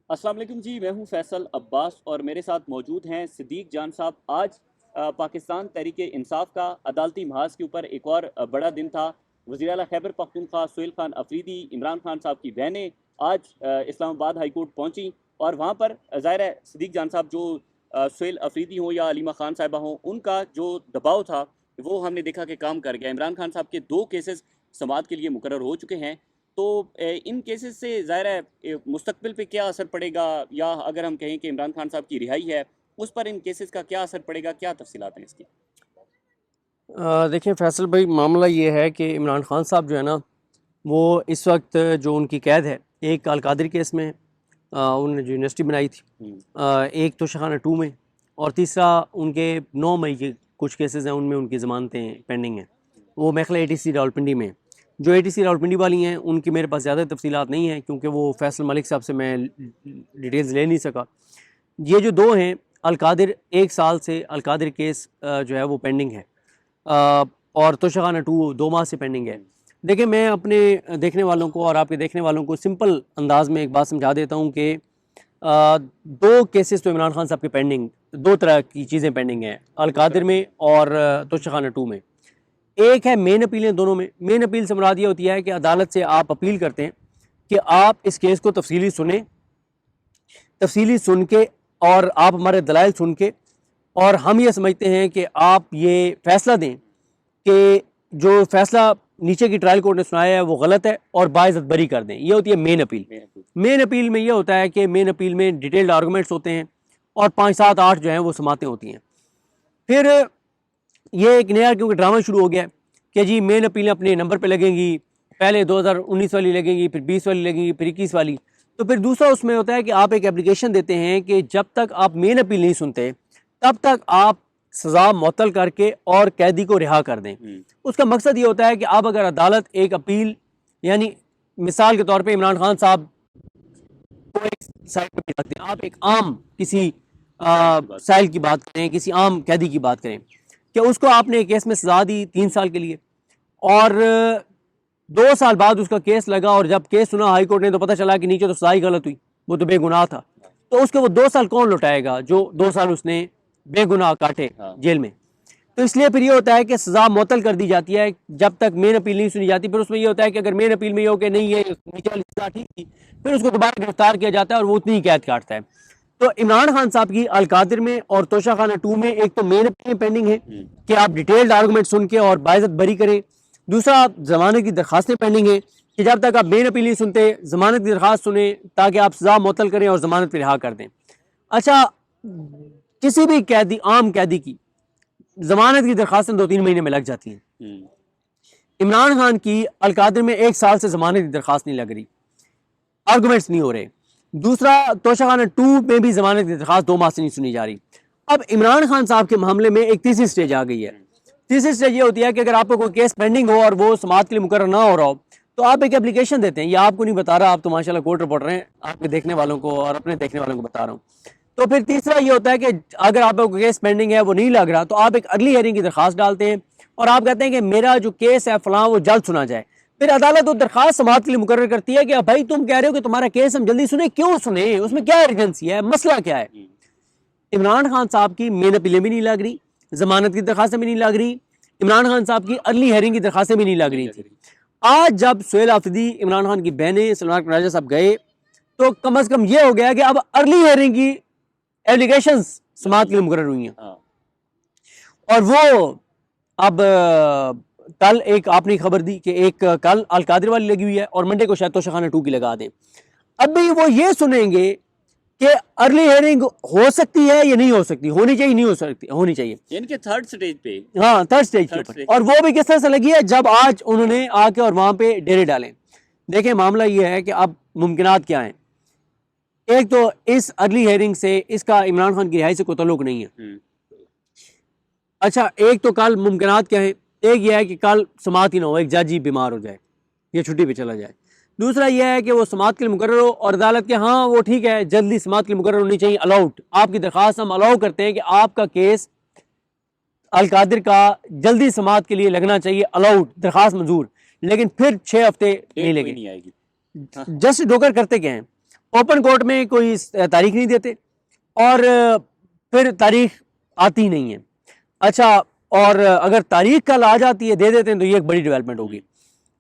अस्सलाम वालेकुम जी, मैं हूं फैसल अब्बास और मेरे साथ मौजूद हैं सिद्दीक जान साहब। आज पाकिस्तान तहरीक इंसाफ का अदालती महाज के ऊपर एक और बड़ा दिन था। वज़ीर आला खैबर पख्तूनख्वा सुहेल खान अफरीदी, इमरान खान साहब की बहनें आज इस्लामाबाद हाई कोर्ट पहुंची और वहां पर ज़ाहिर है सिद्दीक जान साहब जो सुहेल अफरीदी हों या अलीमा खान साहिबा हों, उनका जो दबाव था वो हमने देखा कि काम कर गया। इमरान खान साहब के 2 केसेस समाअत के लिए मुकर्रर हो चुके हैं। तो इन केसेस से ज़ाहिर है मुस्तकबिल पे क्या असर पड़ेगा, या अगर हम कहें कि इमरान खान साहब की रिहाई है उस पर इन केसेस का क्या असर पड़ेगा, क्या तफसीलात हैं इसकी? देखिए फैसल भाई, मामला ये है कि इमरान खान साहब जो है ना, वो इस वक्त जो उनकी कैद है, एक अलकादरी केस में उन्होंने जो यूनिवर्सिटी बनाई थी, एक तो शाखाना 2 में, और तीसरा उनके 9 मई के कुछ केसेस हैं, उनमें उनकी ज़मानतें पेंडिंग हैं। वो मेखला ATC रावलपिंडी में। जो ATC रावलपिंडी वाली हैं उनकी मेरे पास ज़्यादा तफसीलात नहीं हैं, क्योंकि वो फैसल मलिक साहब से मैं डिटेल्स ले नहीं सका। ये जो 2 हैं अलकादिर, 1 साल से अलकादिर केस जो है वो पेंडिंग है, और तोशाखाना 2 2 माह से पेंडिंग है। देखिए, मैं अपने देखने वालों को और आपके देखने वालों को सिंपल अंदाज में एक बात समझा देता हूँ कि 2 केसेस तो इमरान खान साहब के पेंडिंग, 2 तरह की चीज़ें पेंडिंग हैं अलकादिर में और तोशाखाना 2 में। एक है मेन अपीलें, दोनों में। मेन अपील से मुराद ये होती है कि अदालत से आप अपील करते हैं कि आप इस केस को तफसीली सुने, तफसीली सुन के और आप हमारे दलाइल सुन के, और हम ये समझते हैं कि आप ये फैसला दें कि जो फैसला नीचे की ट्रायल कोर्ट ने सुनाया है वो गलत है और बाइज्जत बरी कर दें। ये होती है मेन अपील। मेन अपील में ये होता है कि मेन अपील में डिटेल्ड आर्गूमेंट्स होते हैं और 5, 7, 8 जो हैं वो समातें होती हैं। फिर ये एक नया क्योंकि ड्रामा शुरू हो गया है कि जी मेन अपीलें अपने नंबर पे लगेंगी, पहले 2019 वाली लगेंगी, फिर 20 वाली लगेंगी, फिर 21 वाली। तो फिर दूसरा उसमें होता है कि आप एक एप्लीकेशन देते हैं कि जब तक आप मेन अपील नहीं सुनते तब तक आप सज़ा मुअत्तल करके और कैदी को रिहा कर दें। उसका मकसद ये होता है कि आप अगर अदालत एक अपील, यानी मिसाल के तौर पे इमरान खान साहब को एक साइड पे रख दें, आप एक आम किसी साइल की बात करें, किसी आम कैदी की बात करें कि उसको आपने एक केस में सज़ा दी 3 साल के लिए, और 2 साल बाद उसका केस लगा, और जब केस सुना हाई कोर्ट ने तो पता चला कि नीचे तो सज़ा ही गलत हुई, वो तो बेगुनाह था। तो उसके वो 2 साल कौन लौटाएगा जो 2 साल उसने बेगुनाह काटे जेल में? तो इसलिए फिर ये होता है कि सज़ा मुअत्तल कर दी जाती है जब तक मेन अपील नहीं सुनी जाती। फिर उसमें ये होता है कि अगर मेन अपील में ये हो कि नहीं, ये नीचे वाली सज़ा ठीक थी, फिर उसको दोबारा गिरफ्तार किया जाता है और वो उतनी ही कैद काटता है। तो इमरान खान साहब की अलकादिर में और तोशाखाना 2 में एक तो मेन अपील पेंडिंग है कि आप डिटेल्ड आर्गूमेंट सुन के और बाइज्जत बरी करें। दूसरा, जमानत की दरखास्तें पेंडिंग है कि जब तक आप मेन अपील नहीं सुनते, जमानत की दरखास्त सुने ताकि आप सज़ा मुअत्तल करें और जमानत पर रिहा कर दें। अच्छा, किसी भी कैदी, आम कैदी की जमानत की दरखास्तें 2-3 महीने में लग जाती हैं। इमरान खान की अलकादिर में 1 साल से जमानत की दरखास्त नहीं लग रही, आर्गूमेंट्स नहीं हो रहे। दूसरा, तोशाखाना 2 में भी जमानत की दरखास्त 2 माह से नहीं सुनी जा रही। अब इमरान खान साहब के मामले में एक तीसरी स्टेज आ गई है। तीसरी स्टेज ये होती है कि अगर आपको कोई केस पेंडिंग हो और वो समाअत के लिए मुकर्रर ना हो रहा हो, तो आप एक एप्लीकेशन देते हैं। ये आपको नहीं बता रहा, आप तो माशाल्लाह कोर्ट रिपोर्टर हैं, आपके देखने वालों को और अपने देखने वालों को बता रहा हूँ। तो फिर तीसरा ये होता है कि अगर आपका केस पेंडिंग है, वो नहीं लग रहा, तो आप एक अर्ली हियरिंग की दरखास्त डालते हैं और आप कहते हैं कि मेरा जो केस है फलां वो जल्द सुना जाए। फिर अदालत वो दरखास्त समाअत के लिए मुकर्रर करती है कि भाई तुम कह रहे हो कि तुम्हारा केस हम जल्दी सुने, क्यों सुने, उसमें क्या अर्जेंसी है, मसला क्या है? इमरान खान साहब की मेन अपीलें भी नहीं लग रही, जमानत की दरखास्तें भी नहीं लग रही, इमरान खान साहब की अर्ली हियरिंग की दरखास्तें भी नहीं लग रही थी। आज जब सुहेल अफरीदी, इमरान खान की बहनें, सलमान राजा साहब गए, तो कम अज कम ये हो गया कि अब अर्ली हियरिंग की एप्लीकेशंस समाअत के लिए मुकर्रर हुई हैं। और वो अब कल एक आपने खबर दी कि एक कल अलकादिर वाली लगी हुई है और मंडे को शायद तोशाखाना 2 की लगा दें। अब भी वो ये सुनेंगे कि अर्ली हियरिंग हो सकती है या नहीं हो सकती, होनी चाहिए, नहीं हो सकती, होनी चाहिए, यानी कि थर्ड स्टेज पे। हाँ, थर्ड स्टेज के ऊपर। और वो भी किस तरह से लगी है, जब आज उन्होंने आके और वहां पे डेरे डाले। देखें, मामला ये है कि अब मुमकिनात क्या है। एक तो इस अर्ली हियरिंग से इसका इमरान खान की रिहाई से कोई ताल्लुक नहीं है। अच्छा, एक तो कल मुमकिनात क्या है, एक यह है कि कल समाअत ही ना हो, एक जज ही बीमार हो जाए या छुट्टी पे चला जाए। दूसरा यह है कि वो समाअत के लिए मुकर्रर हो और अदालत के हाँ वो ठीक है, जल्दी समाअत के लिए मुकर्रर होनी चाहिए, अलाउड, आपकी दरखास्त हम अलाउ करते हैं कि आपका केस अलकादिर का जल्दी समाअत के लिए लगना चाहिए, अलाउड, दरखास्त मंजूर। लेकिन फिर 6 हफ्ते नहीं लगे। जस्ट डोकर करते क्या हैं, ओपन कोर्ट में कोई तारीख नहीं देते और फिर तारीख आती नहीं है। अच्छा, और अगर तारीख कल आ जाती है, दे देते हैं, तो ये एक बड़ी डेवलपमेंट होगी।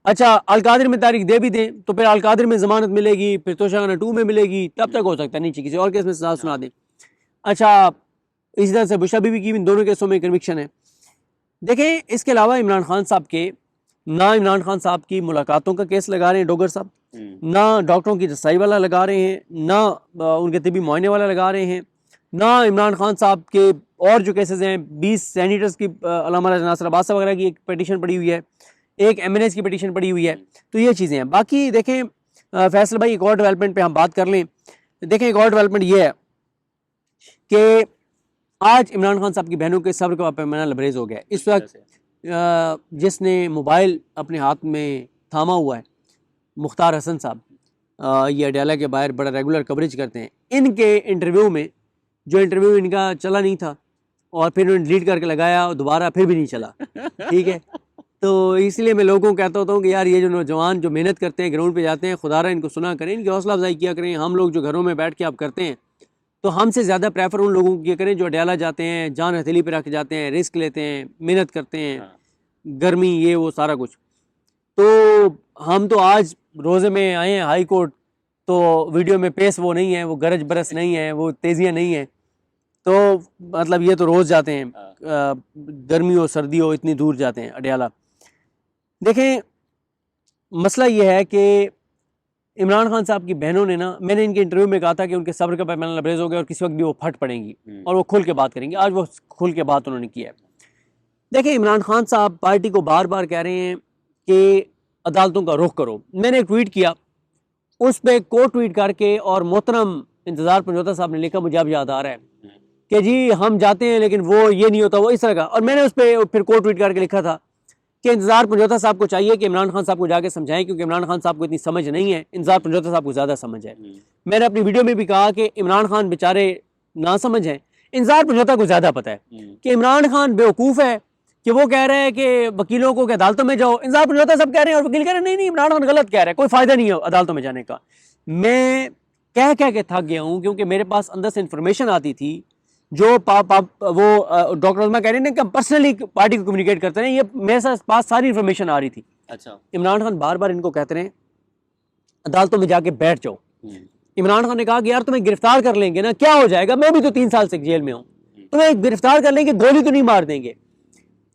अच्छा, अलकादिर में तारीख दे भी दें तो फिर अलकादिर में जमानत मिलेगी, फिर तोशाखाना 2 में मिलेगी, तब तक हो सकता है नीचे किसी और केस में सजा सुना दें। अच्छा, इसी तरह से बुशरा बीबी की भी दोनों केसों में कन्विक्शन है। देखें, इसके अलावा इमरान खान साहब के ना इमरान खान साहब की मुलाकातों का केस लगा रहे हैं डोगर साहब, ना डॉक्टरों की रसाई वाला लगा रहे हैं, ना उनके तिबी मुआयने वाला लगा रहे हैं, ना इमरान खान साहब के और जो केसेस हैं 20 सैनिटर्स की, अल्लामा नासिर अब्बास वगैरह की एक पिटीशन पड़ी हुई है, एक MNAs की पिटीशन पड़ी हुई है। तो ये चीज़ें हैं। बाकी देखें फैसल भाई, एक और डेवलपमेंट पे हम बात कर लें। देखें, एक और डेवलपमेंट ये है कि आज इमरान खान साहब की बहनों के सब्र का पैमाना लबरेज हो गया। इस वक्त जिसने मोबाइल अपने हाथ में थामा हुआ है, मुख्तार हसन साहब, ये अडयाला के बाहर बड़ा रेगुलर कवरेज करते हैं। इनके इंटरव्यू में, जो इंटरव्यू इनका चला नहीं था और फिर उन्होंने डिलीट करके लगाया, दोबारा फिर भी नहीं चला, ठीक है। तो इसलिए मैं लोगों को कहता होता हूँ कि यार, ये जो नौजवान जो मेहनत करते हैं, ग्राउंड पे जाते हैं, खुदारा इनको सुना करें, इनकी हौसला अफजाई किया करें। हम लोग जो घरों में बैठ के आप करते हैं, तो हमसे ज़्यादा प्रेफर उन लोगों को किया करें जो अडयाला जाते हैं, जान हथेली पे रख जाते हैं, रिस्क लेते हैं, मेहनत करते हैं, गर्मी ये वो सारा कुछ। तो हम तो आज रोज़े में आए हैं हाई कोर्ट, तो वीडियो में पेश वो नहीं है, वो गरज बरस नहीं है, वो तेज़ियाँ नहीं है। तो मतलब ये तो रोज़ जाते हैं, गर्मी हो सर्दी हो, इतनी दूर जाते हैं अडयाला। देखें, मसला ये है कि इमरान खान साहब की बहनों ने ना, मैंने इनके इंटरव्यू में कहा था कि उनके सब्र का पैमाना लबरेज हो गया और किसी वक्त भी वो फट पड़ेंगी और वो खुल के बात करेंगे। आज वो खुल के बात उन्होंने की है। देखिए, इमरान खान साहब पार्टी को बार बार कह रहे हैं कि अदालतों का रुख करो। मैंने एक ट्वीट किया, उस पर कोट ट्वीट करके, और मोहतरम इंतज़ार पंजोता साहब ने लिखा, मुझे अब याद आ रहा है कि जी हम जाते हैं लेकिन वो ये नहीं होता, वो इस तरह का। और मैंने उस पर फिर कोट ट्वीट करके लिखा था कि इंतज़ार पंजोता साहब को चाहिए कि इमरान खान साहब को जाके समझाएं, क्योंकि इमरान खान साहब को इतनी समझ नहीं है, इंतज़ार पंजोता साहब को ज़्यादा समझ है। मैंने अपनी वीडियो में भी कहा कि इमरान खान बेचारे ना समझ हैं, इंतज़ार पंजोता को ज़्यादा पता है कि इमरान खान बेवकूफ़ है कि वो कह रहे हैं कि वकीलों को कि अदालतों में जाओ। इंतज़ार पंजोता सब कह रहे हैं और वकील कह रहे हैं नहीं नहीं, इमरान खान गलत कह रहा है, कोई फ़ायदा नहीं है अदालतों में जाने का। मैं कह के थक गया हूँ, क्योंकि मेरे पास अंदर से इंफॉर्मेशन आती थी जो वो डॉक्टर उस्मा कह रहे हैं कि हम पर्सनली पार्टी को कम्युनिकेट करते रहे, ये मेरे पास सारी इंफॉर्मेशन आ रही थी। अच्छा, इमरान खान बार बार इनको कहते रहे अदालतों में जाके बैठ जाओ। इमरान खान ने कहा कि यार तुम्हें गिरफ्तार कर लेंगे ना, क्या हो जाएगा, मैं भी तो 3 साल से जेल में हूँ, तुम्हें गिरफ्तार कर लेंगे, गोली तो नहीं मार देंगे।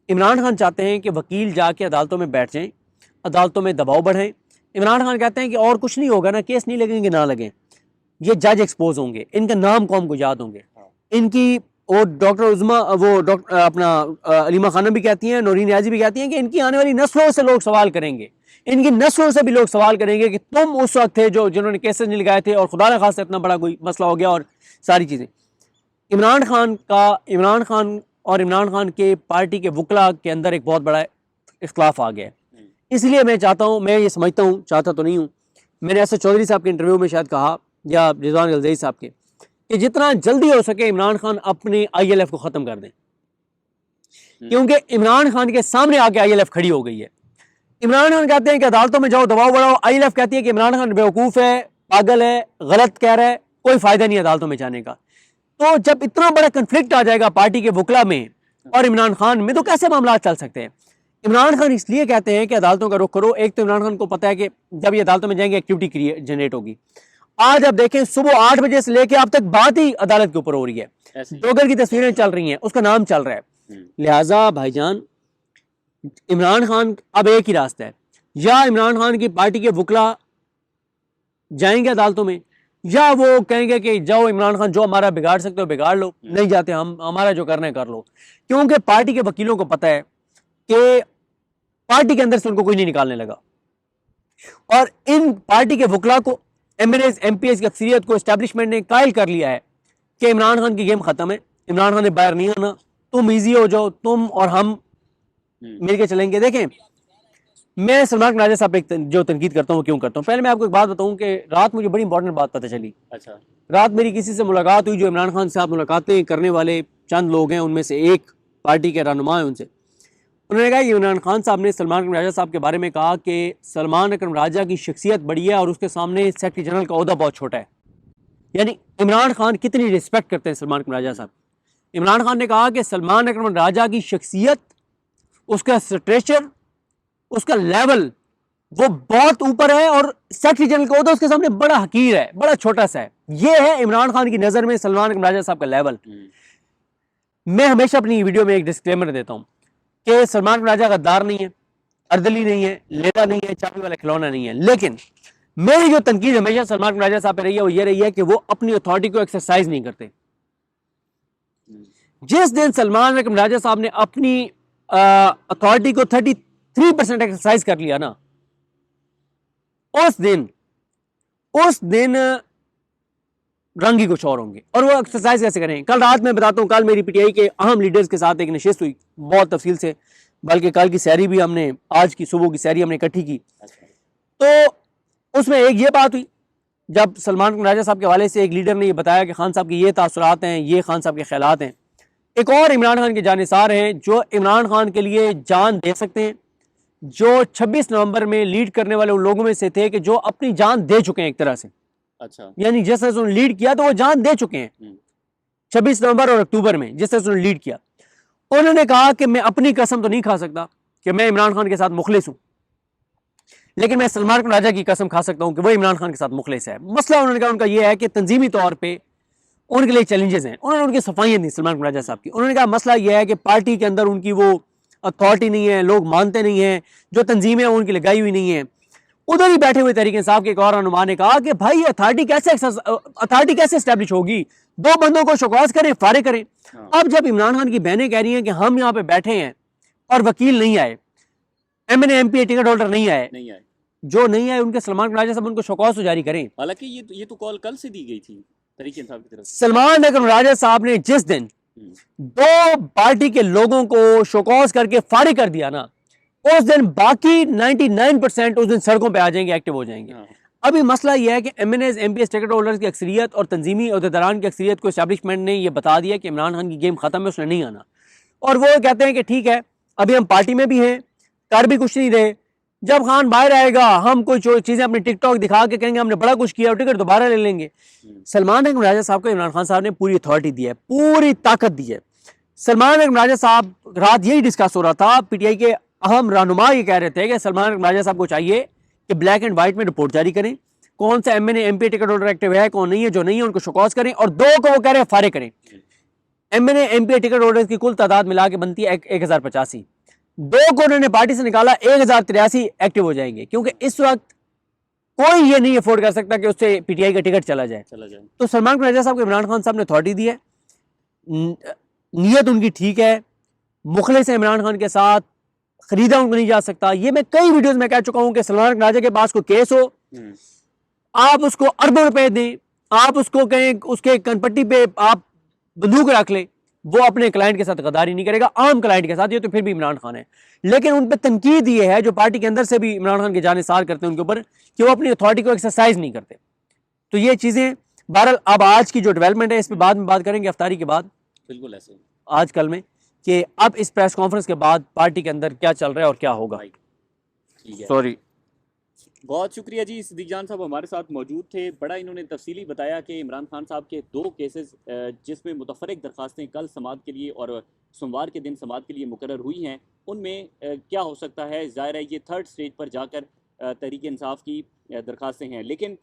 इमरान खान चाहते हैं कि वकील जाके अदालतों में बैठ जाएं, अदालतों में दबाव बढ़ाएं। इमरान खान कहते हैं कि और कुछ नहीं होगा ना, केस नहीं लगेंगे ना लगें, ये जज एक्सपोज होंगे, इनका नाम कौम को याद होंगे। इनकी और डॉक्टर उज़मा, वो डॉक्टर अपना अलीमा खानम भी कहती हैं, नौरीन नियाज़ी भी कहती हैं कि इनकी आने वाली नस्लों से लोग सवाल करेंगे, इनकी नस्लों से भी लोग सवाल करेंगे कि तुम उस वक्त थे जो जिन्होंने केसेस नहीं लगाए थे और खुदा न खास्ता इतना बड़ा कोई मसला हो गया और सारी चीज़ें। इमरान खान और इमरान खान के पार्टी के वकला के अंदर एक बहुत बड़ा इख्तलाफ आ गया है। इसलिए मैं चाहता हूँ, मैं ये समझता हूँ, चाहता तो नहीं हूँ, मैंने असद चौधरी साहब के इंटरव्यू में शायद कहा, या रिजवान गलज़ई साहब के, कि जितना जल्दी हो सके इमरान खान अपने ILF को ख़त्म कर दें, क्योंकि इमरान खान के सामने आके ILF खड़ी हो गई है। इमरान खान कहते हैं कि अदालतों में जाओ, दबाव बढ़ाओ, ILF कहती है कि इमरान खान बेवकूफ़ है, पागल है, गलत कह रहा है, कोई फ़ायदा नहीं अदालतों में जाने का। तो जब इतना बड़ा कन्फ्लिक्ट आ जाएगा पार्टी के वकला में और इमरान खान में, तो कैसे मामला चल सकते हैं। इमरान खान इसलिए कहते हैं कि अदालतों का रुख करो। एक तो इमरान खान को पता है कि जब ये अदालतों में जाएंगे एक्टिविटी जनरेट होगी। आज आप देखें, सुबह 8 बजे से लेकर अब तक बात ही अदालत के ऊपर हो रही है, डोगर की तस्वीरें चल रही हैं, उसका नाम चल रहा है। लिहाजा भाईजान, इमरान खान अब एक ही रास्ता है, या इमरान खान की पार्टी के वकला जाएंगे अदालतों में, या वो कहेंगे कि जाओ इमरान खान, जो हमारा बिगाड़ सकते हो बिगाड़ लो, नहीं जाते हम, हमारा जो करना है कर लो। क्योंकि पार्टी के वकीलों को पता है कि पार्टी के अंदर से उनको कोई नहीं निकालने लगा, और इन पार्टी के वकला को, MNAs MPs की अक्सरियत को एस्टैब्लिशमेंट ने कायल कर लिया है कि इमरान खान की गेम खत्म है, इमरान खान ने बाहर नहीं आना, तुम इजी हो जाओ, तुम और हम मिलके चलेंगे। देखें, मैं सलमान राजा साहब पे जो तनकीद करता हूँ क्यों करता हूँ, पहले मैं आपको एक बात बताऊँ कि रात मुझे बड़ी इंपॉर्टेंट बात पता चली। अच्छा, रात मेरी किसी से मुलाकात हुई जो इमरान खान साहब मुलाकातें करने वाले चंद लोग हैं, उनमें से एक पार्टी के रहनुमा है, उनसे उन्होंने कहा कि इमरान खान साहब ने सलमान अकरम राजा साहब के बारे में कहा कि सलमान अकरम राजा की शख्सियत बड़ी है और उसके सामने सेक्रेटरी जनरल का ओहदा बहुत छोटा है। यानी इमरान खान कितनी रिस्पेक्ट करते हैं सलमान अकरम राजा साहब। इमरान खान ने कहा कि सलमान अकरम राजा की शख्सियत, उसका स्ट्रेचर, उसका लेवल वो बहुत ऊपर है और सेक्रेटरी जनरल का होता उसके सामने बड़ा हकीर है, बड़ा छोटा सा है। ये है इमरान खान की नज़र में सलमान अकरम राजा साहब का लेवल। मैं हमेशा अपनी वीडियो में एक डिस्क्लेमर देता हूँ कि सलमान अकरम राजा गद्दार नहीं है, अर्दली नहीं है, लेदा नहीं है, चाबी वाला खिलौना नहीं है। लेकिन मेरी जो तनकीद हमेशा सलमान अकरम राजा साहब पे रही है वो ये रही है कि वो अपनी अथॉरिटी को एक्सरसाइज नहीं करते। जिस दिन सलमान अकरम राजा साहब ने अपनी अथॉरिटी को 33% एक्सरसाइज कर लिया ना, उस दिन रंग ही कुछ और होंगे। और वो एक्सरसाइज कैसे करें? कल रात मैं बताता हूँ, कल मेरी पीटीआई के अहम लीडर्स के साथ एक नशिस्त हुई बहुत तफसील से, बल्कि कल की सैरी भी हमने, आज की सुबह की सैरी हमने इकट्ठी की। तो उसमें एक ये बात हुई, जब सलमान राजा साहब के हवाले से एक लीडर ने ये बताया कि खान साहब के ये तासुरात हैं, ये खान साहब के ख्यालात हैं। एक और इमरान खान के जानिसार हैं जो इमरान खान के लिए जान दे सकते हैं, जो 26 नवंबर में लीड करने वाले उन लोगों में से थे कि जो अपनी जान दे चुके हैं एक तरह से। अच्छा, यानी जिस तरह से उन्होंने लीड किया तो वो जान दे चुके हैं 26 नवंबर और अक्टूबर में, जिस तरह से उन्होंने लीड किया। उन्होंने कहा कि मैं अपनी कसम तो नहीं खा सकता कि मैं इमरान खान के साथ मुखलिस हूं, लेकिन मैं सलमान अकरम राजा की कसम खा सकता हूं कि वो इमरान खान के साथ मुखलिस है। मसला उन्होंने कहा उनका ये है कि तंजीमी तौर पर उनके लिए चैलेंजेस हैं। उन्होंने उनकी सफाइयां दी सलमान अकरम राजा साहब की। उन्होंने कहा मसला यह है कि पार्टी के अंदर उनकी वो अथॉरिटी नहीं है, लोग मानते नहीं हैं, जो तंजीमें उनकी लगाई हुई नहीं है। उधर ही बैठे हुए तहरीक इंसाफ के एक और रहनुमा ने कहा कि भाई अथॉरिटी कैसे एस्टैब्लिश होगी? दो बंदों को शौकौस करें, फारे करें। अब जब इमरान खान की बहनें कह रही हैं कि हम यहाँ पे बैठे हैं और वकील नहीं आए, एमएनए एमपी टिकट होल्डर नहीं आए, जो नहीं आए उनके सलमान अकरम राजा साहब उनको शौकौस तो जारी करें। हालांकि ये तो कॉल कल से दी गई थी तहरीक इंसाफ की तरफ। सलमान अकरम राजा साहब ने जिस दिन दो पार्टी के लोगों को शौकौस करके फारिग कर दिया ना, उस दिन बाकी 99% उस दिन सड़कों पे आ जाएंगे, एक्टिव हो जाएंगे। अभी मसला यह है कि एमएनएस एमपीएस टिकट होल्डर्स की अक्सरियत और तंजीमी अहदेदारान की अक्सरियत को एस्टैब्लिशमेंट ने यह बता दिया कि इमरान खान की गेम खत्म है, उसने नहीं आना। और वो कहते हैं कि ठीक है, अभी हम पार्टी में भी हैं, कर भी कुछ नहीं रहे, जब खान बाहर आएगा हम कोई चीजें अपनी टिकटॉक दिखा के कहेंगे हमने बड़ा कुछ किया और टिकट दोबारा ले लेंगे। सलमान अकरम राजा साहब को इमरान खान साहब ने पूरी अथॉरिटी दी है, पूरी ताकत दी है। सलमान अकरम राजा साहब, रात यही डिस्कस हो रहा था, पीटीआई के अहम रहनुमा ये कह रहे थे कि सलमान अकरम राजा साहब को चाहिए कि ब्लैक एंड व्हाइट में रिपोर्ट जारी करें, कौन सा MNA MP ticket holder active है, कौन नहीं है, जो नहीं है उनको शौकौस करें, और दो को वो कह रहे हैं फारे करें। एमएनए एमपी टिकट होल्डर्स की कुल तादाद मिला के बनती है 1085, दो को उन्होंने पार्टी से निकाला, 1083 एक्टिव हो जाएंगे, क्योंकि इस वक्त कोई ये नहीं अफोर्ड कर सकता कि उससे पीटीआई का टिकट चला जाए। तो सलमान अकरम राजा साहब को इमरान खान साहब ने अथॉरिटी दी है, नीयत उनकी ठीक है, मुखलिस है इमरान खान के साथ, खरीदा उनको नहीं जा सकता। ये मैं कई वीडियोस में कह चुका हूं कि सलमान राजा के पास कोई केस हो, आप उसको अरबों रुपए दें, आप उसको कहें उसके कनपट्टी पे आप बंदूक रख लें, वो अपने क्लाइंट के साथ गद्दारी नहीं करेगा, आम क्लाइंट के साथ। ये तो फिर भी इमरान खान है, लेकिन उन पर तनकीद ये है जो पार्टी के अंदर से भी इमरान खान के जानिसार करते हैं उनके ऊपर, कि वो अपनी अथॉरिटी को एक्सरसाइज नहीं करते। तो ये चीजें बहरहाल अब आज की जो डेवलपमेंट है इस पर बाद में बात करेंगे अफ्तारी के बाद, बिल्कुल ऐसे आज कल में, कि अब इस प्रेस कॉन्फ्रेंस के बाद पार्टी के अंदर क्या चल रहा है और क्या होगा। सॉरी, बहुत शुक्रिया जी। सिद्दीक जान साहब हमारे साथ मौजूद थे, बड़ा इन्होंने तफसीली बताया कि इमरान खान साहब के 2 केसेस जिसमें मुतफरक दरखास्तें कल समात के लिए और सोमवार के दिन समात के लिए मुकर्रर हुई हैं, उनमें क्या हो सकता है। ज़ाहिर है ये 3rd स्टेज पर जाकर तहरीक इंसाफ की दरखास्तें हैं, लेकिन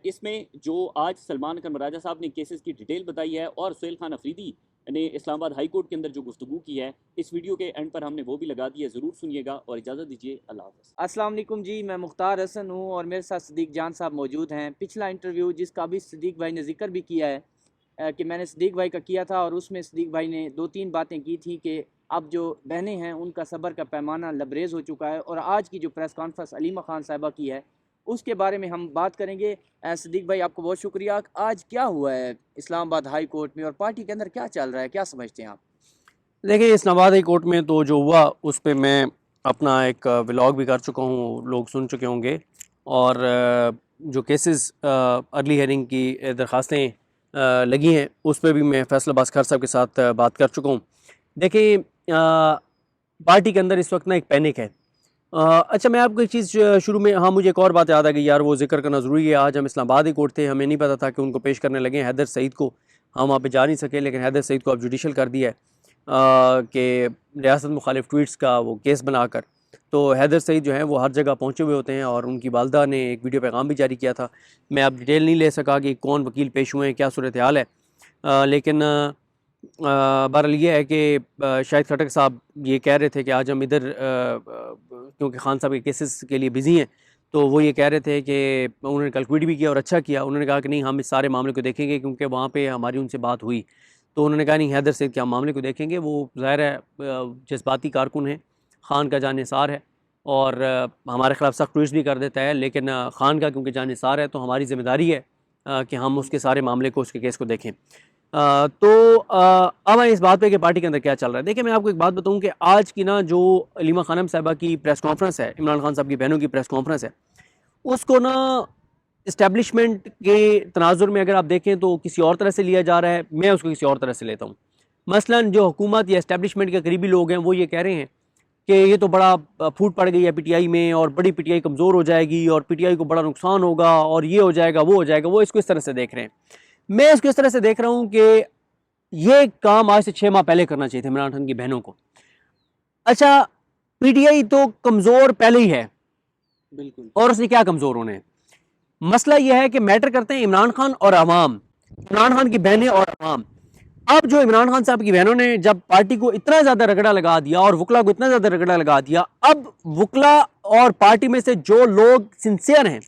इसमें जो आज सलमान अकरम राजा साहब ने केसेस की डिटेल बताई है और सुहेल खान अफरीदी ने इस्लामाबाद हाई कोर्ट के अंदर जो गुफ्तगू की है, इस वीडियो के एंड पर हमने वो भी लगा दी है, ज़रूर सुनिएगा और इजाज़त दीजिए। अल्लाह हाफ़िज़। अस्सलाम वालेकुम जी, मैं मुख्तार हसन हूँ और मेरे साथ सिद्दीक जान साहब मौजूद हैं। पिछला इंटरव्यू जिसका अभी सिद्दीक भाई ने जिक्र भी किया है कि मैंने सिद्दीक भाई का किया था, और उसमें सिद्दीक भाई ने 2-3 बातें की थी कि अब जो बहनें हैं उनका सब्र का पैमाना लबरेज़ हो चुका है। और आज की जो प्रेस कॉन्फ्रेंस अलीमा खान साहिबा की है उसके बारे में हम बात करेंगे। सिद्दीक भाई आपको बहुत शुक्रिया। आज क्या हुआ है इस्लामाबाद हाई कोर्ट में और पार्टी के अंदर क्या चल रहा है, क्या समझते हैं आप? देखिए, इस्लामाबाद हाई कोर्ट में तो जो हुआ उस पर मैं अपना एक व्लॉग भी कर चुका हूँ, लोग सुन चुके होंगे, और जो केसेस अर्ली हेयरिंग की दरख्वास्तें लगी हैं उस पर भी मैं फैसल अब्बास खान साहब के साथ बात कर चुका हूँ। देखिए, पार्टी के अंदर इस वक्त ना एक पैनिक है, अच्छा, मैं आपको एक चीज़ शुरू में, हाँ मुझे एक और बात याद आ गई यार, वो जिक्र करना ज़रूरी है। आज हम इस्लामाबाद ही कोर्ट थे, हमें नहीं पता था कि उनको पेश करने लगे हैदर सईद को। हम वहाँ पे जा नहीं सके, लेकिन हैदर सईद को अब जुडिशल कर दिया है कि रियासत मुखालिफ ट्वीट्स का वो केस बनाकर। तो हैदर सईद जो है वो हर जगह पहुँचे हुए होते हैं, और उनकी वालदा ने एक वीडियो पैगाम भी जारी किया था। मैं अब डिटेल नहीं ले सका कि कौन वकील पेश हुए हैं, क्या सूरत हाल है, लेकिन बहरहाल ये है कि शाहिद खटक साहब ये कह रहे थे कि आज हम इधर क्योंकि खान साहब के केसेस के लिए बिज़ी हैं, तो वो ये कह रहे थे कि उन्होंने कल ट्वीट भी किया और अच्छा किया। उन्होंने कहा कि नहीं, हम इस सारे मामले को देखेंगे, क्योंकि वहाँ पे हमारी उनसे बात हुई। तो उन्होंने कहा नहीं, हैदर सईद के हम मामले को देखेंगे। वो ज़ाहिर है जज्बाती कारकुन है, ख़ान का जानिसार है, और हमारे ख़िलाफ़ सख्त ट्वीट्स भी कर देता है, लेकिन ख़ान का क्योंकि जानिसार है तो हमारी ज़िम्मेदारी है कि हम उसके सारे मामले को, उसके केस को देखें। अब इस बात पे कि पार्टी के अंदर क्या चल रहा है। देखिए, मैं आपको एक बात बताऊं कि आज की ना जो अलीमा खानम साहिबा की प्रेस कॉन्फ्रेंस है, इमरान खान साहब की बहनों की प्रेस कॉन्फ्रेंस है, उसको ना इस्टेब्लिशमेंट के तनाजुर में अगर आप देखें तो किसी और तरह से लिया जा रहा है। मैं उसको किसी और तरह से लेता हूँ। मसलन जो हुकूमत या इस्टेब्लिशमेंट के करीबी लोग हैं वो ये कह रहे हैं कि ये तो बड़ा फूट पड़ गई है पीटीआई में, और बड़ी पीटीआई कमज़ोर हो जाएगी, और पीटीआई को बड़ा नुकसान होगा, और ये हो जाएगा, वो हो जाएगा। वो इसको इस तरह से देख रहे हैं। मैं इसको इस तरह से देख रहा हूँ कि ये काम आज से 6 माह पहले करना चाहिए था इमरान खान की बहनों को। अच्छा, पीटीआई तो कमज़ोर पहले ही है, बिल्कुल, और उसने क्या कमज़ोर होने हैं। मसला यह है कि मैटर करते हैं इमरान खान और अवाम, इमरान खान की बहनें और अवाम। अब जो इमरान खान साहब की बहनों ने जब पार्टी को इतना ज़्यादा रगड़ा लगा दिया और वकला को इतना ज़्यादा रगड़ा लगा दिया, अब वकला और पार्टी में से जो लोग सिंसियर हैं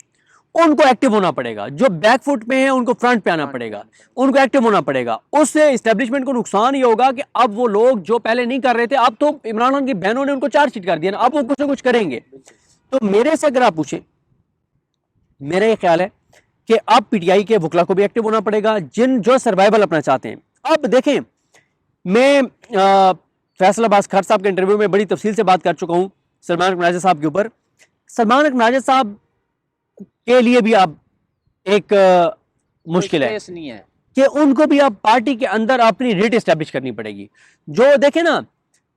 उनको एक्टिव होना पड़ेगा, जो बैकफुट में है उनको फ्रंट पे आना पड़ेगा, उनको एक्टिव होना पड़ेगा। उससे इस्टेब्लिशमेंट को नुकसान ये होगा कि अब वो लोग जो पहले नहीं कर रहे थे, अब तो इमरान खान की बहनों ने उनको चार्जशीट कर दिया ना, अब वो कुछ ना कुछ करेंगे। तो मेरे से अगर आप पूछें, मेरा ये ख्याल है कि अब पीटीआई के वकला को भी एक्टिव होना पड़ेगा, जो सर्वाइवल अपना चाहते हैं। अब देखें, मैं फैसल अब्बास खर साहब के इंटरव्यू में बड़ी तफसील से बात कर चुका हूँ सलमान अकनाजी साहब के ऊपर। सलमान अकनाजी साहब के लिए भी अब एक मुश्किल है नहीं है कि उनको भी अब पार्टी के अंदर अपनी रेट एस्टेब्लिश करनी पड़ेगी। जो देखें ना,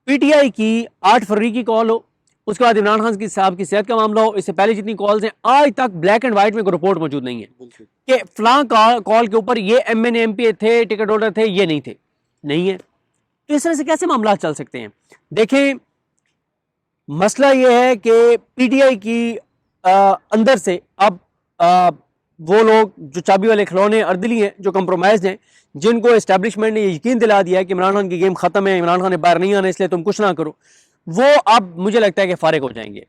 पीटीआई की 8 फरवरी की कॉल हो, उसके बाद इमरान खान की साहब की सेहत का मामला हो, इससे पहले जितनी कॉल्स हैं आज तक ब्लैक एंड व्हाइट में कोई रिपोर्ट मौजूद नहीं है कि फलां कॉल के ऊपर ये एमएनए एमपी थे, टिकट होल्डर थे, ये नहीं थे, नहीं है। तो इस तरह से कैसे मामला चल सकते हैं। देखें, मसला ये है कि पीटीआई की अंदर से अब वो लोग जो चाबी वाले खिलौने अर्दली हैं, जो कंप्रोमाइज हैं, जिनको एस्टेब्लिशमेंट ने ये यकीन दिला दिया है कि इमरान खान की गेम खत्म है, इमरान खान ने बाहर नहीं आना, इसलिए तुम कुछ ना करो, वो अब मुझे लगता है कि फारिग हो जाएंगे।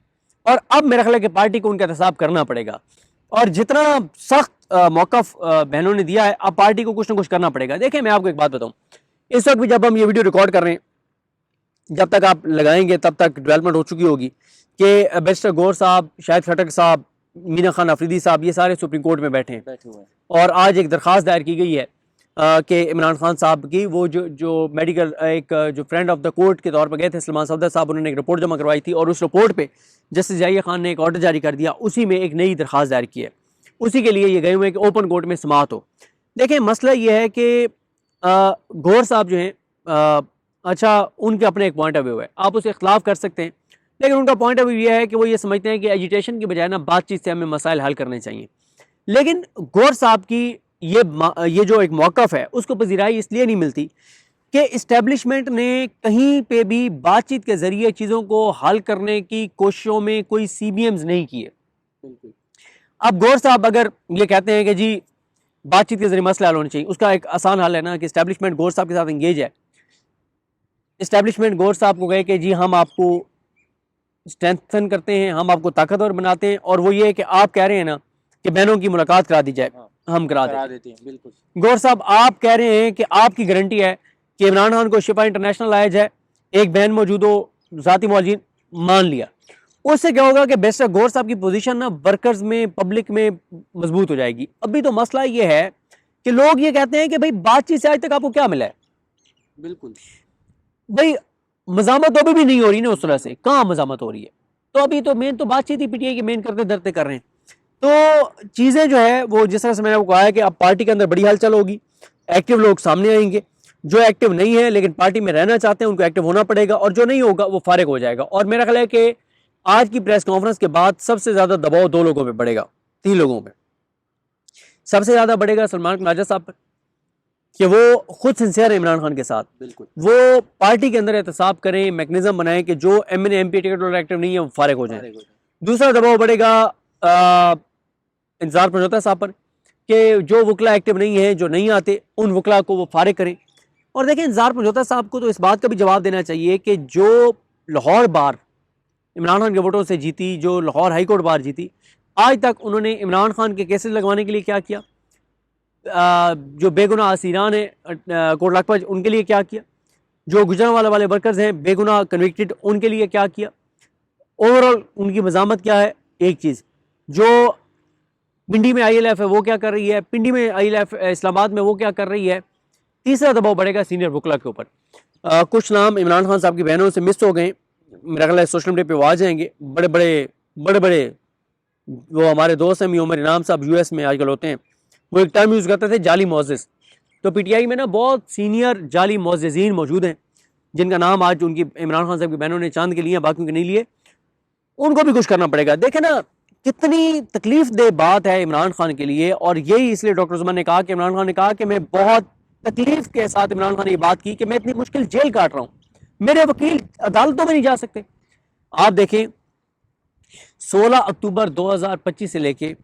और अब मेरा ख्याल है कि पार्टी को उनका एहतसाब करना पड़ेगा, और जितना सख्त मौक़िफ़ बहनों ने दिया है, अब पार्टी को कुछ ना कुछ करना पड़ेगा। देखिए, मैं आपको एक बात बताऊँ, इस वक्त भी जब हम ये वीडियो रिकॉर्ड कर रहे हैं, जब तक आप लगाएंगे तब तक डेवलपमेंट हो चुकी होगी कि बैरिस्टर गौर साहब, शाहिद खटक साहब, मीना खान अफरीदी साहब, ये सारे सुप्रीम कोर्ट में बैठे हैं। और आज एक दरख्वास्त दायर की गई है कि इमरान खान साहब की वो जो मेडिकल, एक जो फ्रेंड ऑफ द कोर्ट के तौर पर गए थे सलमान सफदर साहब, उन्होंने एक रिपोर्ट जमा करवाई थी, और उस रिपोर्ट पे जस्टिस जाहिया खान ने एक ऑर्डर जारी कर दिया, उसी में एक नई दरख्वास्त दायर की है। उसी के लिए ये गए हुए हैं कि ओपन कोर्ट में समाअत हो। देखें, मसला ये है कि गौर साहब जो हैं, अच्छा, उनके अपने एक पॉइंट ऑफ व्यू है, आप उसे इख्तलाफ कर सकते हैं, लेकिन उनका पॉइंट ऑफ व्यू ये है कि वो ये समझते हैं कि एजिटेशन की बजाय ना बातचीत से हमें मसाइल हल करने चाहिए। लेकिन गौर साहब की ये जो एक मौक़िफ़ है, उसको पजीराई इसलिए नहीं मिलती कि इस्टेब्लिशमेंट ने कहीं पे भी बातचीत के ज़रिए चीज़ों को हल करने की कोशिशों में कोई CBMs नहीं किए। अब गौर साहब अगर ये कहते हैं कि जी बातचीत के जरिए मसला हल होना चाहिए, उसका एक आसान हल है ना कि इस्टेब्लिशमेंट गौर साहब के साथ इंगेज है। इस्टेब्लिशमेंट गौर साहब को कहे कि जी हम आपको स्ट्रेंथन करते हैं, हम आपको ताकतवर बनाते हैं, और वो ये है कि आप कह रहे हैं ना कि बहनों की मुलाकात करा दी जाए, हम करा देते हैं। बिल्कुल। गौर साहब, आप कह रहे हैं कि आपकी गारंटी है कि इमरान खान को शिफा इंटरनेशनल लाया जाए, एक बहन मौजूद हो, ज़ाती मौजिन मान लिया, उससे क्या होगा कि बैरिस्टर गौर साहब की पोजीशन ना वर्कर्स में, पब्लिक में मजबूत हो जाएगी। अभी तो मसला ये है कि लोग ये कहते हैं कि भाई बातचीत से आज तक आपको क्या मिला है। बिल्कुल भाई, मजामत तो अभी भी नहीं हो रही ना उस तरह से, कहाँ मजामत हो रही है। तो अभी तो मेन तो बातचीत ही पीटीआई की मेन करते धरते कर रहे हैं। तो चीज़ें जो है वो जिस तरह से मैंने आपको कहा है कि अब पार्टी के अंदर बड़ी हलचल होगी, एक्टिव लोग सामने आएंगे, जो एक्टिव नहीं है लेकिन पार्टी में रहना चाहते हैं उनको एक्टिव होना पड़ेगा, और जो नहीं होगा वो फारिग हो जाएगा। और मेरा ख्याल है कि आज की प्रेस कॉन्फ्रेंस के बाद सबसे ज़्यादा दबाव दो लोगों पे पड़ेगा, तीन लोगों पे। सबसे ज़्यादा बढ़ेगा सलमान ख्वाजा साहब पर कि वो खुद सिंसियर है इमरान खान के साथ, बिल्कुल वो पार्टी के अंदर एहतसाब करें, मैकेनिज्म बनाएं कि जो एमएनए एमपी टिकट और एक्टिव नहीं है वो फारिग हो जाए। दूसरा दबाव बढ़ेगा इंतजार पंजोता साहब पर कि जो वकला एक्टिव नहीं है, जो नहीं आते, उन वकला को वो फारिग करें। और देखें, इंतजार पंजोता साहब को तो इस बात का भी जवाब देना चाहिए कि जो लाहौर बार इमरान खान के वोटों से जीती, जो लाहौर हाई कोर्ट बार जीती, आज तक उन्होंने इमरान खान के केसेस लगवाने के लिए क्या किया? जो बेगुनाह असीरान है कोट लखपत, उनके लिए क्या किया? जो गुजरांवाला वाले वर्कर्स हैं बेगुनाह कन्विक्टेड, उनके लिए क्या किया? ओवरऑल उनकी मज़ामत क्या है? एक चीज़, जो पिंडी में ILF है वो क्या कर रही है, पिंडी में ILF इस्लामाबाद में वो क्या कर रही है। तीसरा दबाव बढ़ेगा सीनियर वकला के ऊपर। कुछ नाम इमरान खान साहब की बहनों से मिस हो गए, मेरा ख्याल है सोशल मीडिया पे वो आ जाएंगे, बड़े बड़े वो हमारे दोस्त हैं, उमर इनाम साहब US में आजकल होते हैं, वो एक टर्म यूज़ करते थे जाली मोअज़्ज़िज़। तो PTI में ना बहुत सीनियर जाली मोअज़्ज़िज़ीन मौजूद हैं जिनका नाम आज उनकी इमरान खान साहब की बहनों ने चांद के लिए, बाकियों के नहीं लिए। उनको भी कुछ करना पड़ेगा। देखें ना कितनी तकलीफ दे बात है इमरान खान के लिए, और यही इसलिए डॉक्टर उस्मान ने कहा कि इमरान खान ने कहा कि मैं बहुत तकलीफ के साथ इमरान खान ने ये बात की कि मैं इतनी मुश्किल जेल काट रहा हूँ, मेरे वकील अदालतों में नहीं जा सकते। आप देखें 16 अक्टूबर 2025 से लेके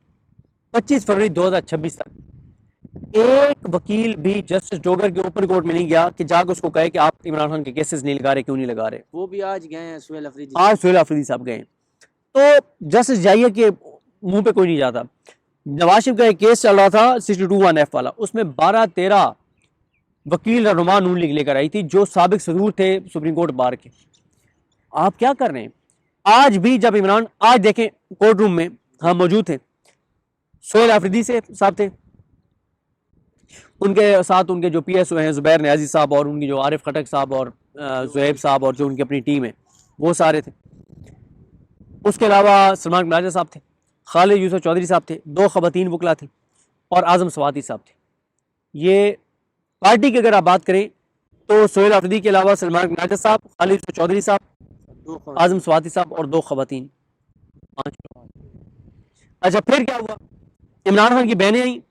25 फरवरी 2026 तक एक वकील भी जस्टिस डोगर के ओपन कोर्ट में नहीं गया कि जाकर उसको कहे कि आप इमरान खान के केसेस नहीं लगा रहे, क्यों नहीं लगा रहे। वो भी आज गए हैं सुहेल अफरीदी, आज सुहेल अफरीदी साहब गए। तो जस्टिस जाइए के मुंह पे कोई नहीं जाता। नवाज शरीफ का एक केस चल रहा था 62(1)(f) वाला, उसमें 12-13 वकील रहनुमा नून लीग लेकर आई थी जो साबिक सदूर थे सुप्रीम कोर्ट बार के। आप क्या कर रहे हैं? आज भी जब इमरान, आज देखें कोर्ट रूम में हम मौजूद थे, सुहेल अफरीदी से साहब थे, उनके साथ उनके जो PSO हैं जुबैर नियाजी साहब और उनकी जो आरिफ खटक साहब और जुहैब साहब और जो उनकी अपनी टीम है वो सारे थे। उसके अलावा सलमान ख्वाजा साहब थे, खालिद यूसुफ चौधरी साहब थे, 2 ख़वातीन वकला थे और आज़म सवाती साहब थे। ये पार्टी की अगर आप बात करें तो सुहेल अफरीदी के अलावा सलमान ख्वाजा साहब, खालिद यूसुफ चौधरी साहब, आज़म सवाती साहब और 2 ख़वातीन, 5 लोग। अच्छा, फिर क्या हुआ? इमरान खान की बहनें आई,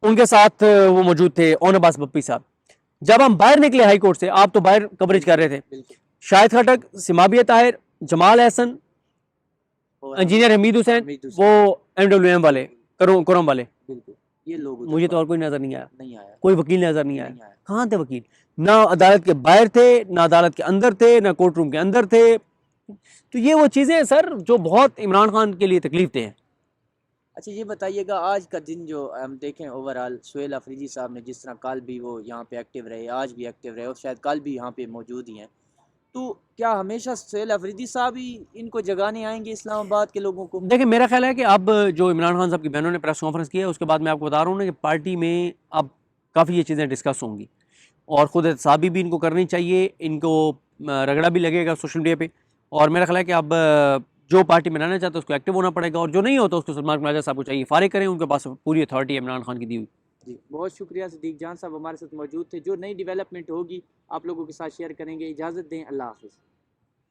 उनके साथ वो मौजूद थे ओन अब्बास बप्पी साहब। जब हम बाहर निकले हाई कोर्ट से, आप तो बाहर कवरेज कर रहे थे, शाहिद खटक, सिमाबिया ताहिर, जमाल एहसन, इंजीनियर हमीद हुसैन, वो MWM वाले, कुरम वाले, ये लोग मुझे तो और कोई नजर नहीं आया, कोई कोई वकील नजर नहीं आया। कहाँ थे वकील? ना अदालत के बाहर थे, ना अदालत के अंदर थे, ना कोर्ट रूम के अंदर थे। तो ये वो चीज़ें हैं सर जो बहुत इमरान खान के लिए तकलीफ दे हैं। अच्छा, ये बताइएगा आज का दिन जो हम देखें ओवरऑल, सुहेल अफरीदी साहब ने जिस तरह कल भी वो यहाँ पे एक्टिव रहे, आज भी एक्टिव रहे और शायद कल भी यहाँ पे मौजूद ही हैं, तो क्या हमेशा सुहेल अफरीदी साहब ही इनको जगाने आएंगे इस्लामाबाद के लोगों को? देखिए, मेरा ख्याल है कि अब जो इमरान खान साहब की बहनों ने प्रेस कॉन्फ्रेंस की है उसके बाद मैं आपको बता रहा हूँ ना कि पार्टी में अब काफ़ी ये चीज़ें डिस्कस होंगी और ख़ुद एहतसाबी भी इनको करनी चाहिए, इनको रगड़ा भी लगेगा सोशल मीडिया पे। और मेरा ख्याल है कि अब जो पार्टी बनाना चाहता है उसको एक्टिव होना पड़ेगा और जो नहीं होता उसको सलमान ख्वाजा साहब को चाहिए फारिग करें, उनके पास पूरी अथॉरिटी है इमरान खान की दी हुई। जी, बहुत शुक्रिया। सदीक जान साहब हमारे साथ मौजूद थे, जो नई डेवलपमेंट होगी आप लोगों के साथ शेयर करेंगे। इजाज़त दें, अल्लाह हाफ़िज़।